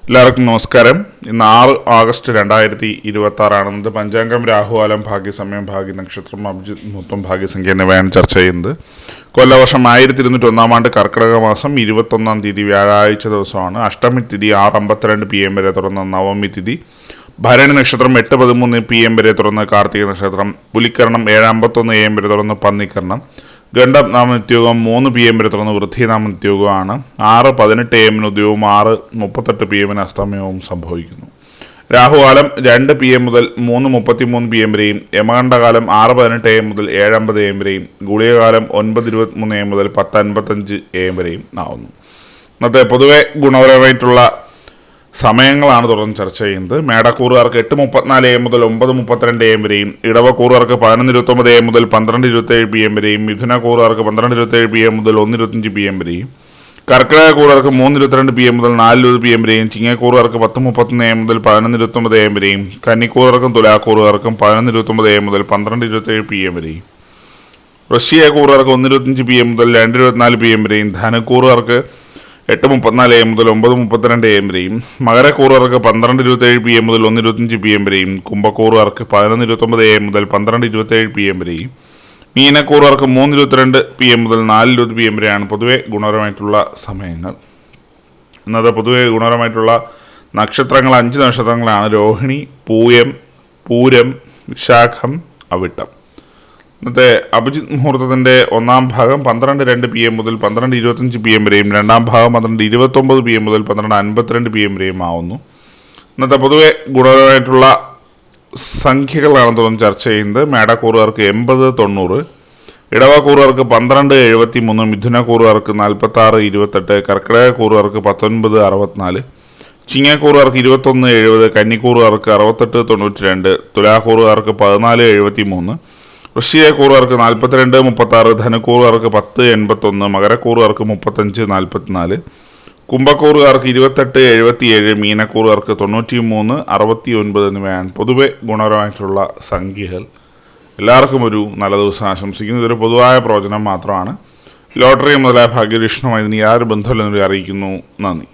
എല്ലാവർക്കും നമസ്കാരം. ഇന്ന് 6 ആഗസ്റ്റ് 2026 ഇന്നത്തെ പഞ്ചാംഗം രാഹുകാലം, ഭാഗ്യസമയം, ഭാഗ്യ നക്ഷത്രം, അഭിജിത് മുഹൂർത്തം, ഭാഗ്യസംഖ്യ എന്നിവയാണ് ചർച്ച ചെയ്യുന്നത്. കൊല്ലവർഷം 1201 കർക്കിടക മാസം 21 വ്യാഴാഴ്ച ദിവസമാണ്. അഷ്ടമി തിഥി 6:52 PM വരെ തുടർന്ന് നവമി തിഥി, ഭരണി നക്ഷത്രം 8:13 PM വരെ തുടർന്ന് കാർത്തിക നക്ഷത്രം, പുലിക്കരണം 7:51 AM വരെ തുടർന്ന് പന്നിക്കരണം, ഗണ്ഡം നാമനിത്യോഗം 3 PM വരെ തുടർന്ന് വൃദ്ധി നാമനിത്യോഗമാണ്. 6:18 AM ഉദ്യോഗവും 6:38 PM അസ്തമയവും സംഭവിക്കുന്നു. രാഹുകാലം 2 PM മുതൽ 3:33 PM വരെയും, യമകണ്ഠകാലം 6:18 AM മുതൽ 7:50 AM വരെയും, ഗുളികകാലം 9:23 AM മുതൽ 10:55 AM വരെയും ആവുന്നു. ഇന്നത്തെ പൊതുവെ ഗുണപരമായിട്ടുള്ള സമയങ്ങളാണ് തുടർന്ന് ചർച്ച ചെയ്യുന്നത്. മേടക്കൂറുകാർക്ക് 8:34 AM മുതൽ 9:32 AM വരെയും, ഇടവക്കൂറുകാർക്ക് 11:29 AM മുതൽ 12:27 PM വരെയും, മിഥുനക്കൂറുകാർക്ക് 12:27 PM മുതൽ 1:25 PM വരെയും, കർക്കിടകക്കൂറുകാർക്ക് 3:22 PM മുതൽ 4:20 PM വരെയും, ചിങ്ങക്കൂറുകാർക്ക് 10:31 AM മുതൽ 11:29 AM വരെയും, കന്നിക്കൂറുകാർക്കും തുലാക്കൂറുകാർക്കും 11:29 AM മുതൽ 12:27 PM വരെയും, വൃശ്ചികക്കൂറുകാർക്ക് 1:25 PM മുതൽ 2:24 PM വരെയും, ധനുക്കൂറുകാർക്ക് 8:34 AM മുതൽ 9:32 AM വരെയും, മകരക്കൂറുകാർക്ക് 12:27 PM മുതൽ 1:25 PM വരെയും, കുംഭക്കൂറുകാർക്ക് 11:29 AM മുതൽ 12:27 PM വരെയും, മീനക്കൂറുകാർക്ക് 3:22 PM മുതൽ 4:20 PM വരെയാണ് പൊതുവെ ഗുണപരമായിട്ടുള്ള സമയങ്ങൾ. ഇന്നത്തെ പൊതുവെ ഗുണപരമായിട്ടുള്ള നക്ഷത്രങ്ങൾ 5 നക്ഷത്രങ്ങളാണ്: രോഹിണി, പൂയം, പൂരം, വിശാഖം, അവിട്ടം. ഇന്നത്തെ അഭിജിത് മുഹൂർത്തത്തിൻ്റെ ഒന്നാം ഭാഗം 12:02 PM മുതൽ 12:25 PM വരെയും, രണ്ടാം ഭാഗം 12:29 PM മുതൽ 12:52 PM വരെയും ആവുന്നു. ഇന്നത്തെ പൊതുവെ ഗുണപരമായിട്ടുള്ള സംഖ്യകളാണ് തുടർന്ന് ചർച്ച ചെയ്യുന്നത്. മേടക്കൂറുകാർക്ക് 80-90, ഇടവക്കൂറുകാർക്ക് 12-73, മിഥുനക്കൂറുകാർക്ക് 46-28, കർക്കിടകക്കൂറുകാർക്ക് 19-64, ചിങ്ങക്കൂറുകാർക്ക് 21-70, കന്നിക്കൂറുകാർക്ക് 68-92, തുലാക്കൂറുകാർക്ക് 14-73, വൃശ്ചികക്കൂറുകാർക്ക് 42-36, ധനുക്കൂറുകാർക്ക് 10-81, മകരക്കൂറുകാർക്ക് 35-44, കുംഭക്കൂറുകാർക്ക് 28-77, മീനക്കൂറുകാർക്ക് 93-69 എന്നിവയാണ് പൊതുവെ ഗുണപരമായിട്ടുള്ള സംഖ്യകൾ. എല്ലാവർക്കും ഒരു നല്ല ദിവസം ആശംസിക്കുന്നു. ഇതൊരു പൊതുവായ പ്രവചനം മാത്രമാണ്. ലോട്ടറി മുതലായ ഭാഗ്യലക്ഷണമായി ഇതിന് യാതൊരു ബന്ധമില്ലെന്നവരെ അറിയിക്കുന്നു. നന്ദി.